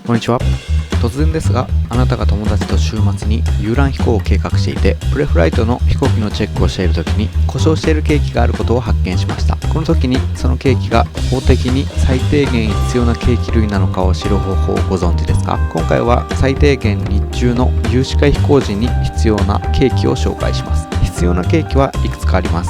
こんにちは。突然ですが、あなたが友達と週末に遊覧飛行を計画していて、プレフライトの飛行機のチェックをしている時に故障しているケーキがあることを発見しました。この時にそのケーキが法的に最低限必要なケーキ類なのかを知る方法をご存知ですか？今回は最低限日中の有視界飛行時に必要なケーキを紹介します。必要なケーキはいくつかあります。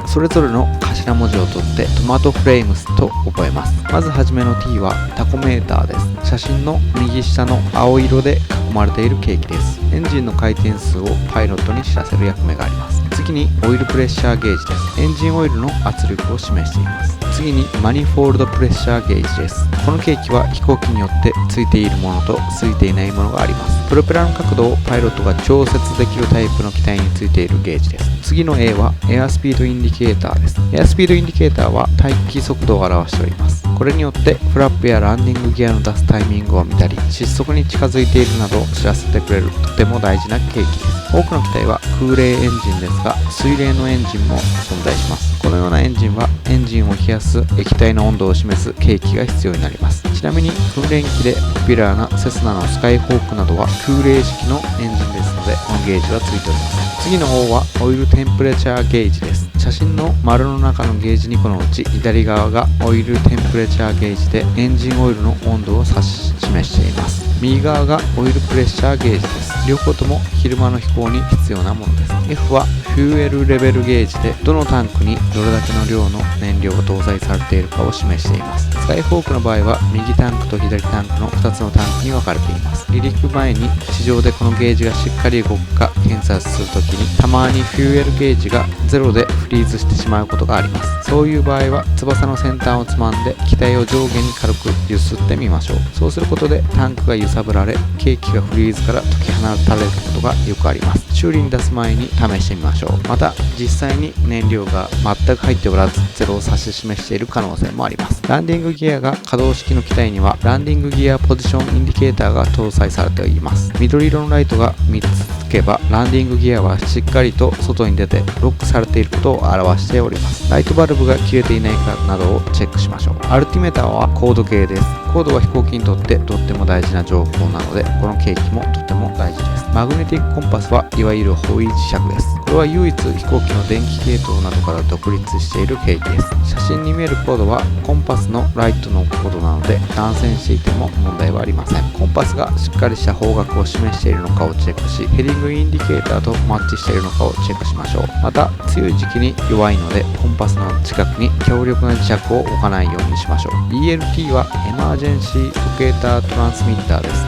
それぞれの頭文字を取ってトマトフレームスと覚えます。まずはじめの T はタコメーターです。写真の右下の青色で囲まれているケーキです。エンジンの回転数をパイロットに知らせる役目があります。次にオイルプレッシャーゲージです。エンジンオイルの圧力を示しています。次にマニフォールドプレッシャーゲージです。このケーキは飛行機によってついているものとついていないものがあります。プロペラの角度をパイロットが調節できるタイプの機体についているゲージです。次の A はエアスピードインディケーターです。エアスピードインディケーターは待機速度を表しております。これによってフラップやランディングギアの出すタイミングを見たり、失速に近づいているなどを知らせてくれるとても大事なケーキです。多くの機体は空冷エンジンですが、水冷のエンジンも存在します。このようなエンジンはエンジンを冷やす液体の温度を示すケーキが必要になります。ちなみに訓練機でポピュラーなセスナのスカイホークなどは空冷式のエンジンですので、このゲージはついております。次の O はオイルテンプレチャーゲージです。写真の丸の中のゲージ2個のうち左側がオイルテンプレチャーゲージでエンジンオイルの温度を示しています。右側がオイルプレッシャーゲージです。両方とも昼間の飛行に必要なものです。F はフューエルレベルゲージでどのタンクにどれだけの量の燃料が搭載されているかを示しています。スカイホークの場合は右タンクと左タンクの2つのタンクに分かれています。離陸前に地上でこのゲージがしっかり動くか検査するときにたまにフューエルゲージがゼロでフリーズしてしまうことがあります。そういう場合は翼の先端をつまんで機体を上下に軽く揺すってみましょう。そうすることでタンクが揺さぶられ、ケーキがフリーズから解き放たれることがよくあります。修理に出す前に試してみましょう。また実際に燃料が全く入っておらずゼロを指し示している可能性もあります。ランディングギアが可動式の機体にはランディングギアポジションインディケーターが搭載されています。緑色のライトが3つつけばランディングギアはしっかりと外に出てロックされていることを表しております。ライトバルブが切れていないかなどをチェックしましょう。アルティメーターは高度計です。高度は飛行機にとってとっても大事な情報なので、このケーキもとても大事です。マグネティックコンパスはいわゆる方位磁石です。これは唯一飛行機の電気系統などから独立しているケーキです。写真に見えるコードはコンパスのライトのコードなので断線していても問題はありません。コンパスがしっかりした方角を示しているのかをチェックし、ヘディングインディケーターとマッチしているのかをチェックしましょう。また強い時期に弱いのでコンパスの近くに強力な磁石を置かないようにしましょう。 ELT はエマージェンシーロケータートランスミッターです。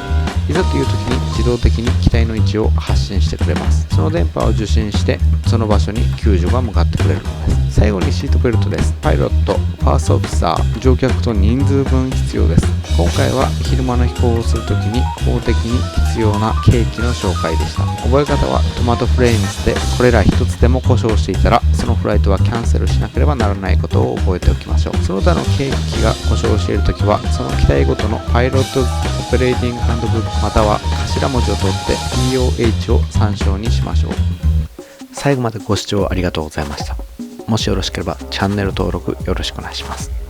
いざという時に自動的に機体の位置を発信してくれます。その電波を受信してその場所に救助が向かってくれるのです。最後にシートベルトです。パイロット、ファーストオフィサー、乗客と人数分必要です。今回は昼間の飛行をするときに法的に必要なケーキの紹介でした。覚え方はトマトフレームスで、これら一つでも故障していたらそのフライトはキャンセルしなければならないことを覚えておきましょう。その他のケーキが故障しているときはその機体ごとのパイロットオペレーティングハンドブックまたは頭文字を取って POH を参照にしましょう。最後までご視聴ありがとうございました。もしよろしければチャンネル登録よろしくお願いします。